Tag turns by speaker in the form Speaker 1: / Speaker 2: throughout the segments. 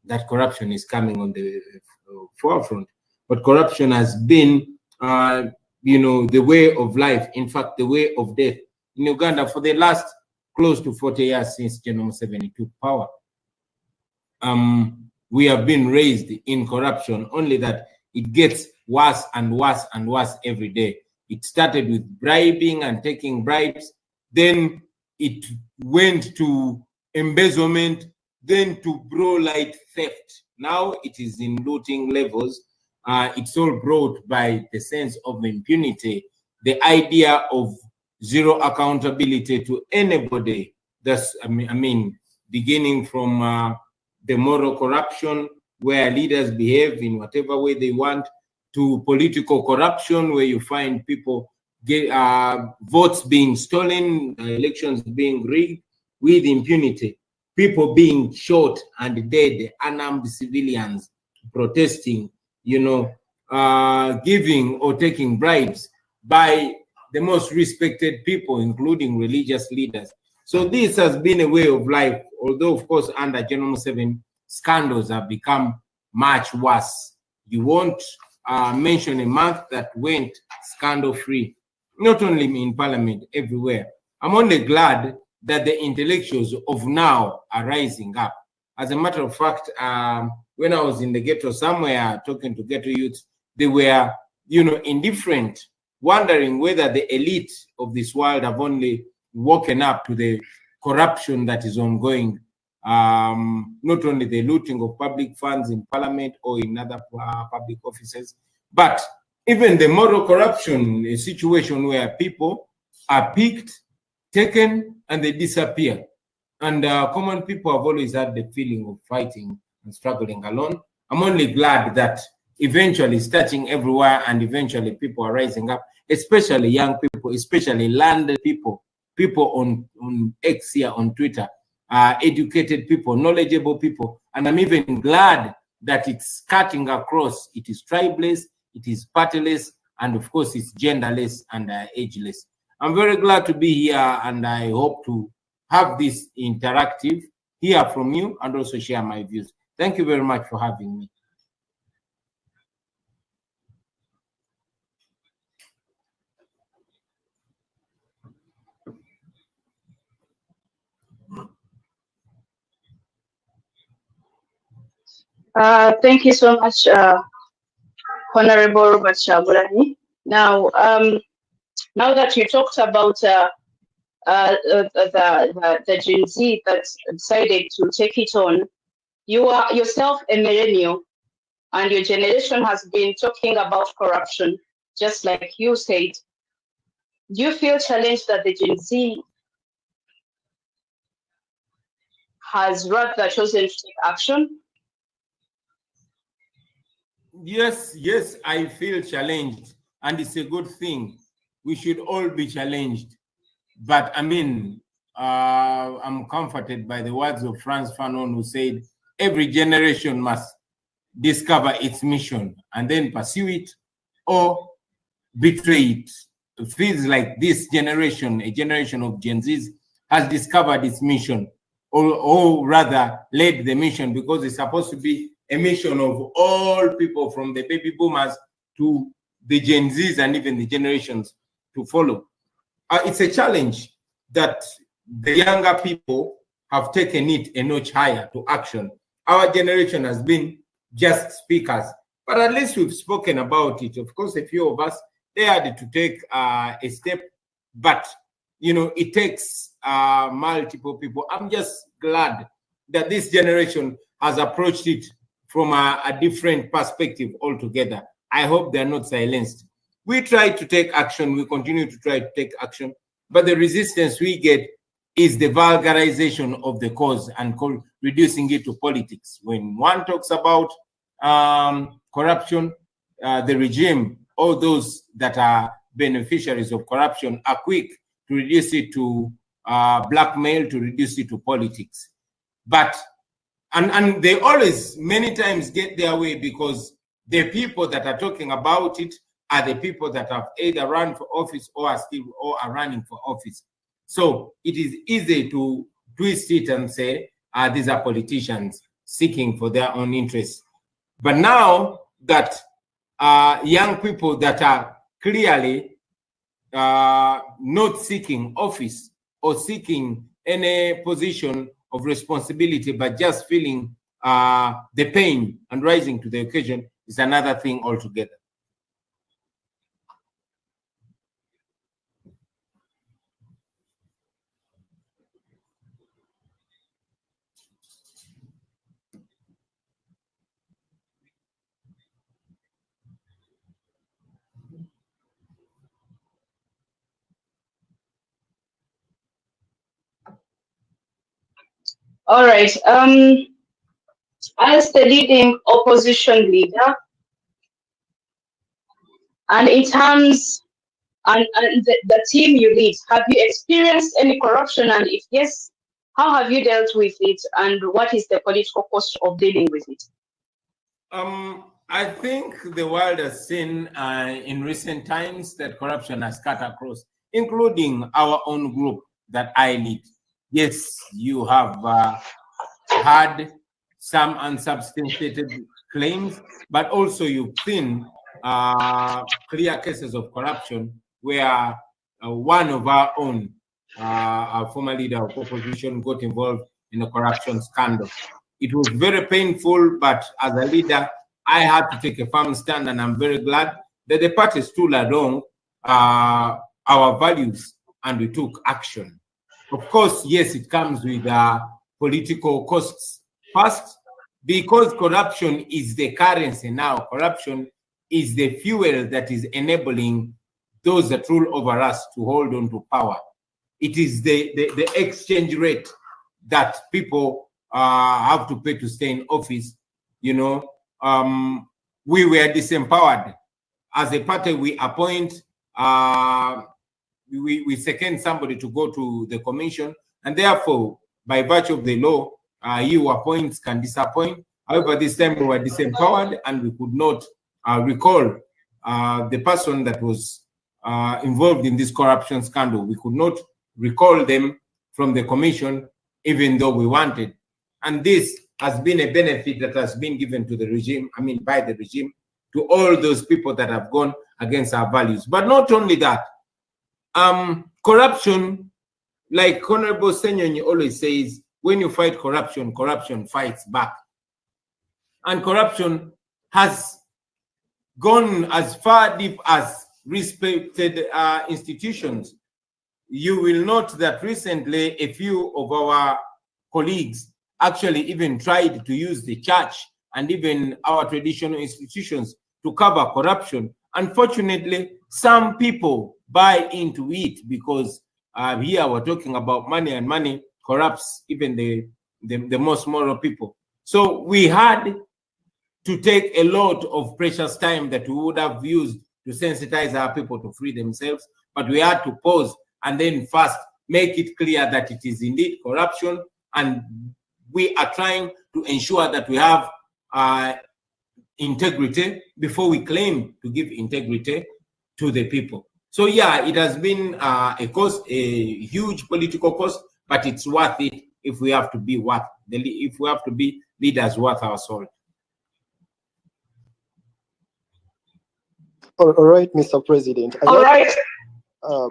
Speaker 1: that corruption is coming on the forefront. But corruption has been, the way of life, in fact, the way of death in Uganda for the last close to 40 years since General Museveni took power. We have been raised in corruption, only that it gets worse and worse and worse every day. It started with bribing and taking bribes, then it went to embezzlement, then to broad theft. Now it is in looting levels. It's all brought by the sense of impunity, the idea of zero accountability to anybody. That's, beginning from the moral corruption, where leaders behave in whatever way they want, to political corruption, where you find people get votes being stolen, elections being rigged with impunity, people being shot and dead, unarmed civilians protesting, giving or taking bribes by the most respected people, including religious leaders. So this has been a way of life, although, of course, under General Museveni, scandals have become much worse. You won't mention a month that went scandal-free, not only in Parliament, everywhere. I'm only glad that the intellectuals of now are rising up. As a matter of fact, when I was in the ghetto somewhere talking to ghetto youths, they were, indifferent, wondering whether the elite of this world have only woken up to the corruption that is ongoing, not only the looting of public funds in Parliament or in other public offices, but even the moral corruption, a situation where people are picked, taken, and they disappear. And common people have always had the feeling of fighting and struggling alone. I'm only glad that eventually it's touching everywhere, and eventually people are rising up, especially young people, especially landed people, people on X here, on Twitter, educated people, knowledgeable people. And I'm even glad that it's cutting across. It is tribeless, it is partyless, and of course it's genderless and ageless. I'm very glad to be here, and I hope to have this interactive, hear from you, and also share my views. Thank you very much for having me.
Speaker 2: Thank you so much, Honorable Robert Chagulanyi. Now, now that you talked about the Gen Z that decided to take it on, you are yourself a millennial, and your generation has been talking about corruption, just like you said. Do you feel challenged that the Gen Z has rather chosen to take action?
Speaker 1: Yes, I feel challenged, and it's a good thing. We should all be challenged. But I'm comforted by the words of Frantz Fanon, who said, every generation must discover its mission and then pursue it or betray it. It feels like this generation, a generation of Gen Zs, has discovered its mission, or rather led the mission, because it's supposed to be a mission of all people, from the baby boomers to the Gen Zs and even the generations to follow. It's a challenge that the younger people have taken it a notch higher to action. Our generation has been just speakers, but at least we've spoken about it. Of course, a few of us dared to take a step, but it takes multiple people. I'm just glad that this generation has approached it from a different perspective altogether. I hope they're not silenced. We try to take action, we continue to try to take action, but the resistance we get is the vulgarization of the cause and reducing it to politics. When one talks about corruption, the regime, all those that are beneficiaries of corruption are quick to reduce it to blackmail, to reduce it to politics. But, and they always, many times, get their way, because the people that are talking about it are the people that have either run for office or are running for office. So it is easy to twist it and say, these are politicians. seeking for their own interests. But now that young people that are clearly not seeking office or seeking any position of responsibility, but just feeling the pain and rising to the occasion is another thing altogether.
Speaker 2: All right. As the leading opposition leader, and in terms and the team you lead, have you experienced any corruption? And if yes, how have you dealt with it? And what is the political cost of dealing with it?
Speaker 1: I think the world has seen in recent times that corruption has cut across, including our own group that I lead. Yes, you have had some unsubstantiated claims, but also you've seen clear cases of corruption where one of our own, our former leader of opposition, got involved in a corruption scandal. It was very painful, but as a leader, I had to take a firm stand, and I'm very glad that the party stood along our values and we took action. Of course, yes, it comes with political costs. First, because corruption is the currency now, corruption is the fuel that is enabling those that rule over us to hold on to power. It is the exchange rate that people have to pay to stay in office. You know, we were disempowered. As a party, we appoint, we second somebody to go to the commission, and therefore, by virtue of the law, he who appoints can disappoint. However, this time we were disempowered and we could not recall the person that was involved in this corruption scandal. We could not recall them from the commission, even though we wanted. And this has been a benefit that has been given to the regime, by the regime, to all those people that have gone against our values. But not only that, corruption, like Honorable Ssenyonyi always says, when you fight corruption, corruption fights back. And corruption has gone as far deep as respected institutions. You will note that recently a few of our colleagues actually even tried to use the church and even our traditional institutions to cover corruption. Unfortunately, some people buy into it because here we're talking about money, and money corrupts even the most moral people. So we had to take a lot of precious time that we would have used to sensitize our people to free themselves, but we had to pause and then first make it clear that it is indeed corruption, and we are trying to ensure that we have integrity before we claim to give integrity to the people. So yeah, it has been a cost, a huge political cost, but it's worth it if we have to be leaders worth our salt.
Speaker 3: All right, Mr. President.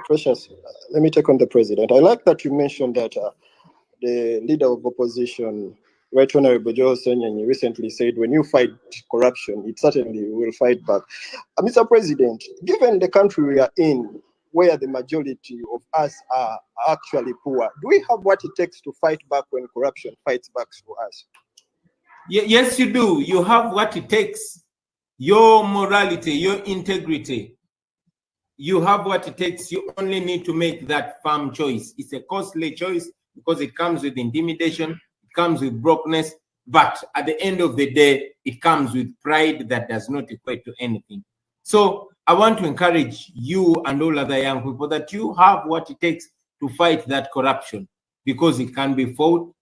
Speaker 3: Precious, let me take on the president. I like that you mentioned that the leader of opposition, Right Honorable Joel Ssenyonyi, recently said, when you fight corruption, it certainly will fight back. Mr. President, given the country we are in, where the majority of us are actually poor, do we have what it takes to fight back when corruption fights back for us?
Speaker 1: Yes, you do. You have what it takes. Your morality, your integrity. You have what it takes. You only need to make that firm choice. It's a costly choice because it comes with intimidation, it comes with brokenness, but at the end of the day, it comes with pride that does not equate to anything. So I want to encourage you and all other young people that you have what it takes to fight that corruption, because it can be fought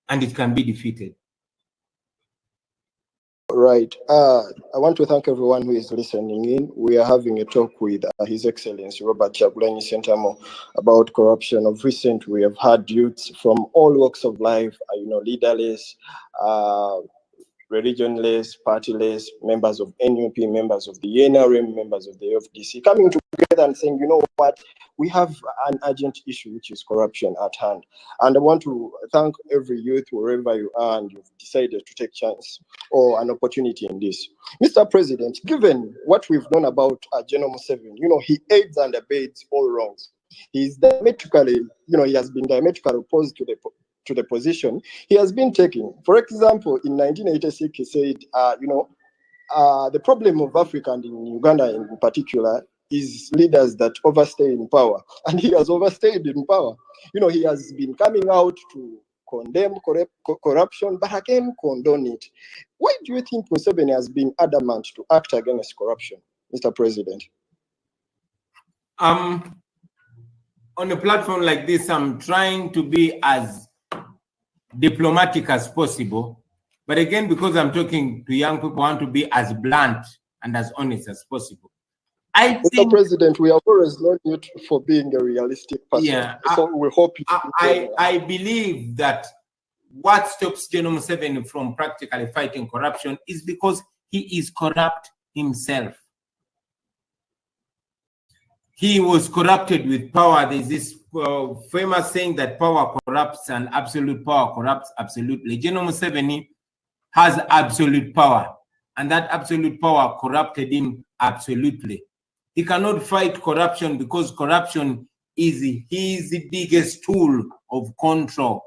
Speaker 1: and it can be defeated.
Speaker 3: Right. I want to thank everyone who is listening in. We are having a talk with His Excellency Robert Kyagulanyi Ssentamu about corruption. Of recent, we have had youths from all walks of life, leaderless, religionless, partyless, members of NUP, members of the NRM, members of the FDC, coming together and saying, you know what, we have an urgent issue, which is corruption at hand. And I want to thank every youth, wherever you are, and you've decided to take chance or an opportunity in this. Mr. President, given what we've known about General Museveni, he aids and abates all wrongs. He's diametrically, he has been diametrically opposed to the position he has been taking. For example, in 1986, he said, the problem of Africa and in Uganda in particular is leaders that overstay in power. And he has overstayed in power. He has been coming out to condemn corruption, but again, condone it. Why do you think Museveni has been adamant to act against corruption, Mr. President?
Speaker 1: On a platform like this, I'm trying to be as diplomatic as possible. But again, because I'm talking to young people, I want to be as blunt and as honest as possible.
Speaker 3: Mr. President, we have always known you for being a realistic person. Yeah, so we hope you.
Speaker 1: I believe that what stops General Museveni from practically fighting corruption is because he is corrupt himself. He was corrupted with power. There's this famous saying that power corrupts and absolute power corrupts absolutely. General Museveni has absolute power, and that absolute power corrupted him absolutely. He cannot fight corruption because corruption is his biggest tool of control.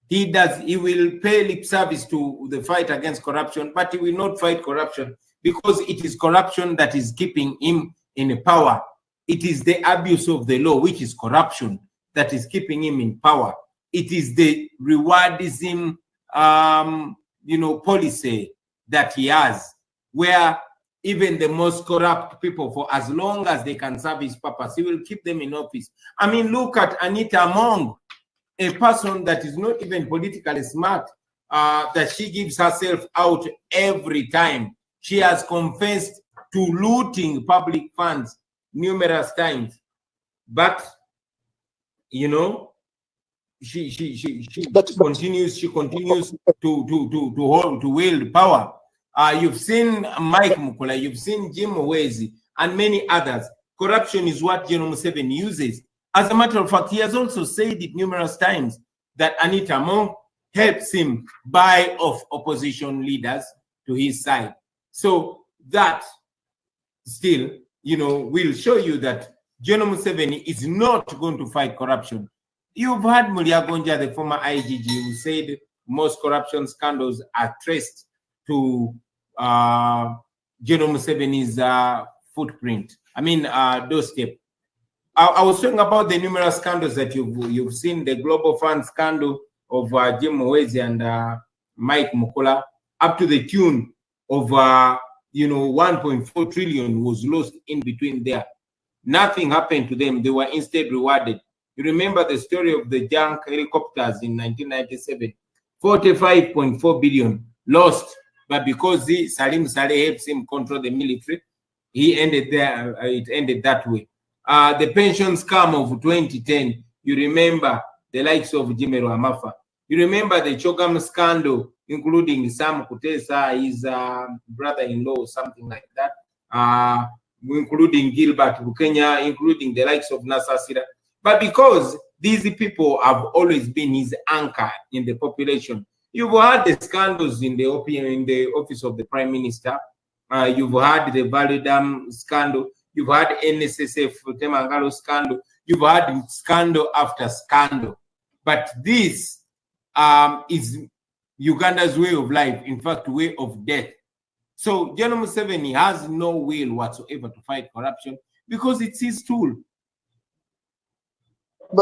Speaker 1: He will pay lip service to the fight against corruption, but he will not fight corruption because it is corruption that is keeping him in power. It is the abuse of the law, which is corruption, that is keeping him in power. It is the rewardism, policy that he has, where even the most corrupt people, for as long as they can serve his purpose, he will keep them in office. I mean, look at Anita Among, a person that is not even politically smart, that she gives herself out every time. She has confessed to looting public funds numerous times, but she continues to wield power. You've seen Mike Mukula, you've seen Jim Muwonge, and many others. Corruption is what General Museveni uses. As a matter of fact, he has also said it numerous times that Anita Among helps him buy off opposition leaders to his side. So that still, will show you that General Museveni is not going to fight corruption. You've heard Mulyagonja, the former IGG, who said most corruption scandals are traced to General Museveni's footprint. I mean, doorstep. I was talking about the numerous scandals that you've seen, the Global Fund scandal of Jim Muwonge and Mike Mukula, up to the tune of 1.4 trillion was lost in between there. Nothing happened to them. They were instead rewarded. You remember the story of the junk helicopters in 1997, 45.4 billion lost, but because Salim Saleh helps him control the military, he ended there. It ended that way. The pension scam of 2010, you remember the likes of Jimero Amafa. You remember the Chogam scandal, including Sam Kutesa, his brother-in-law, something like that, including Gilbert Bukenya, including the likes of Nasser Sira. But because these people have always been his anchor in the population, you've had the scandals in the office of the Prime Minister. You've had the Valley Dam scandal. You've had NSSF Temangalo scandal. You've had scandal after scandal. But this is Uganda's way of life, in fact, way of death. So General Museveni has no will whatsoever to fight corruption because it's his tool.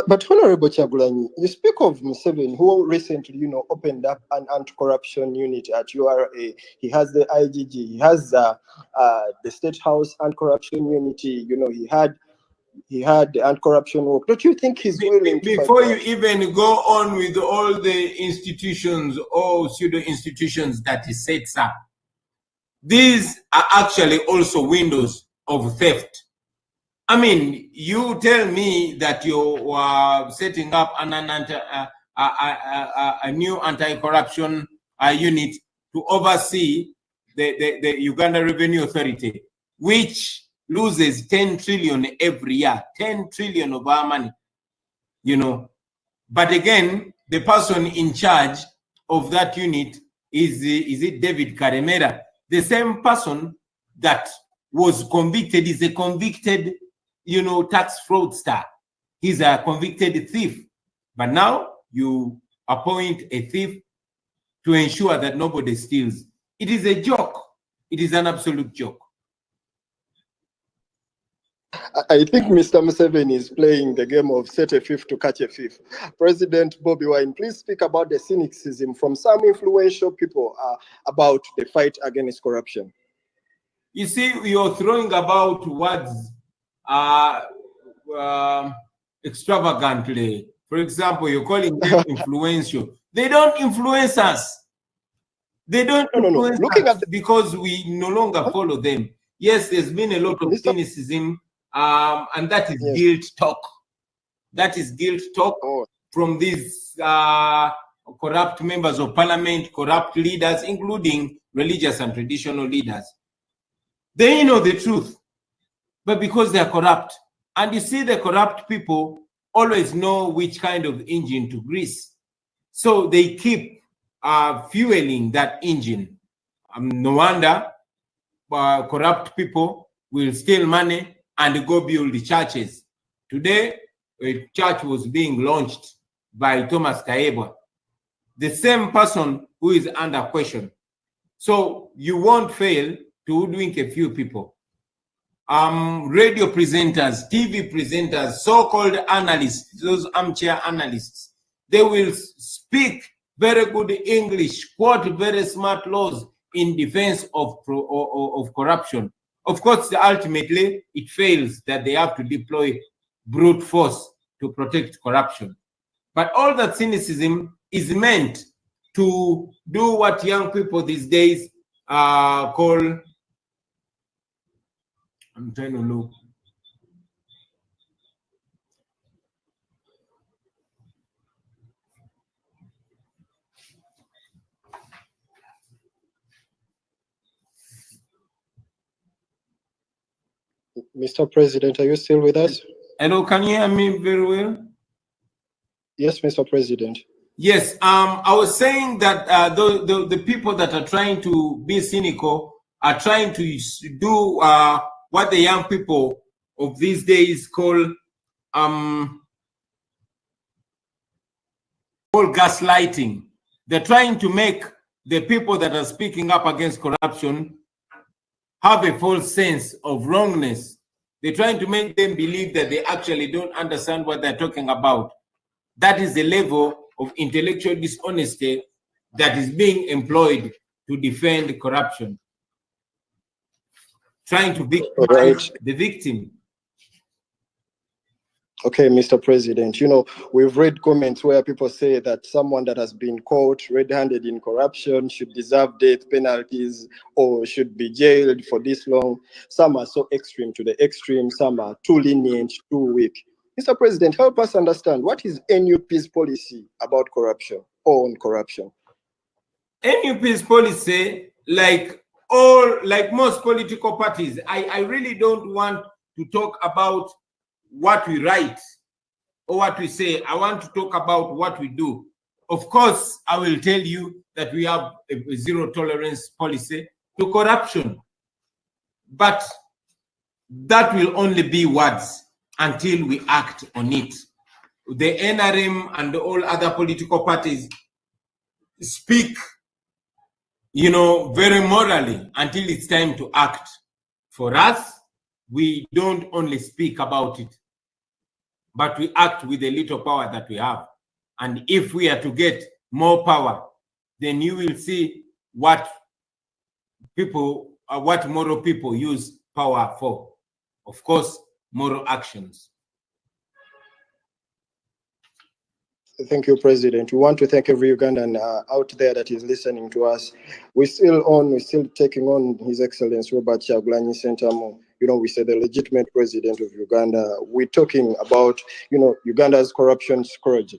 Speaker 3: But Honorable Kyagulanyi, you speak of Museveni, who recently, opened up an anti-corruption unit at URA. He has the IGG. He has the State House anti-corruption unity. He had the anti-corruption work. Don't you think he's willing to
Speaker 1: before you even go on with all the institutions or pseudo institutions that he sets up? these are actually also windows of theft. I mean, you tell me that you are setting up a new anti-corruption unit to oversee the Uganda Revenue Authority, which loses 10 trillion every year, 10 trillion of our money, you know. But again, the person in charge of that unit is it David Karemera, the same person that was convicted, is a convicted, you know, tax fraudster. He's a convicted thief. But now you appoint a thief to ensure that nobody steals. It is a joke. It is an absolute joke.
Speaker 3: I think Mr. Museveni is playing the game of set a thief to catch a thief. President Bobiwine, please speak about the cynicism from some influential people about the fight against corruption.
Speaker 1: You see, you're throwing about words extravagantly. For example, you're calling them influential. They don't influence us. They don't influence us because we no longer follow them. Yes, there's been a lot of cynicism, and that is guilt talk. That is guilt talk from these corrupt members of parliament, corrupt leaders, including religious and traditional leaders. They know the truth, but because they are corrupt, and you see the corrupt people always know which kind of engine to grease. So they keep fueling that engine. No wonder corrupt people will steal money and go build the churches. Today, a church was being launched by Thomas Kaebwa, the same person who is under question. So you won't fail to hoodwink a few people. Radio presenters, TV presenters, so-called analysts, those armchair analysts, they will speak very good English, quote very smart laws in defense of corruption. Of course, ultimately, it fails that they have to deploy brute force to protect corruption. But all that cynicism is meant to do what young people these days call, I'm trying to look.
Speaker 3: Mr. President, are you still with us?
Speaker 1: Hello, can you hear me very well?
Speaker 3: Yes, Mr. President.
Speaker 1: Yes, I was saying that the people that are trying to be cynical are trying to do what the young people of these days call gaslighting. They're trying to make the people that are speaking up against corruption have a false sense of wrongness. They're trying to make them believe that they actually don't understand what they're talking about. That is the level of intellectual dishonesty that is being employed to defend corruption. Trying to victimize the victim.
Speaker 3: Okay, Mr. President, you know, we've read comments where people say that someone that has been caught red-handed in corruption should deserve death penalties or should be jailed for this long. Some are so extreme to the extreme, some are too lenient, too weak. Mr. President, help us understand, what is NUP's policy about corruption or on corruption?
Speaker 1: NUP's policy, like most political parties, I really don't want to talk about what we write or what we say. I want to talk about what we do. Of course, I will tell you that we have a zero tolerance policy to corruption, but that will only be words until we act on it. The NRM and all other political parties speak, you know, very morally until it's time to act. For us, we don't only speak about it, but we act with the little power that we have. And if we are to get more power, then you will see what moral people use power for. Of course, moral actions.
Speaker 3: Thank you, President. We want to thank every Ugandan out there that is listening to us. We're still taking on His Excellency Robert Kyagulanyi Ssentamu. We say the legitimate president of Uganda. We're talking about, Uganda's corruption scourge.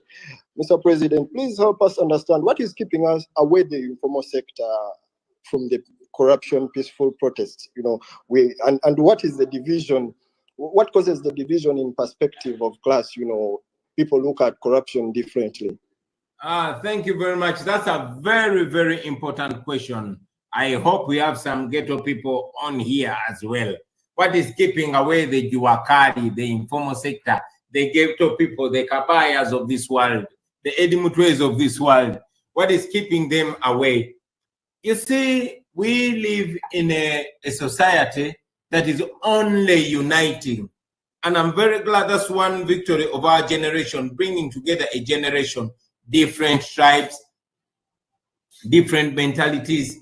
Speaker 3: Mr. President, please help us understand what is keeping us away the informal sector from the corruption peaceful protests. And what is the division? What causes the division in perspective of class? People look at corruption differently.
Speaker 1: Thank you very much. That's a very, very important question. I hope we have some ghetto people on here as well. What is keeping away the Juakari, the informal sector, the ghetto people, the Kabayas of this world, the Edimutwes of this world? What is keeping them away? You see, we live in a society that is only uniting. And I'm very glad that's one victory of our generation, bringing together a generation, different tribes, different mentalities,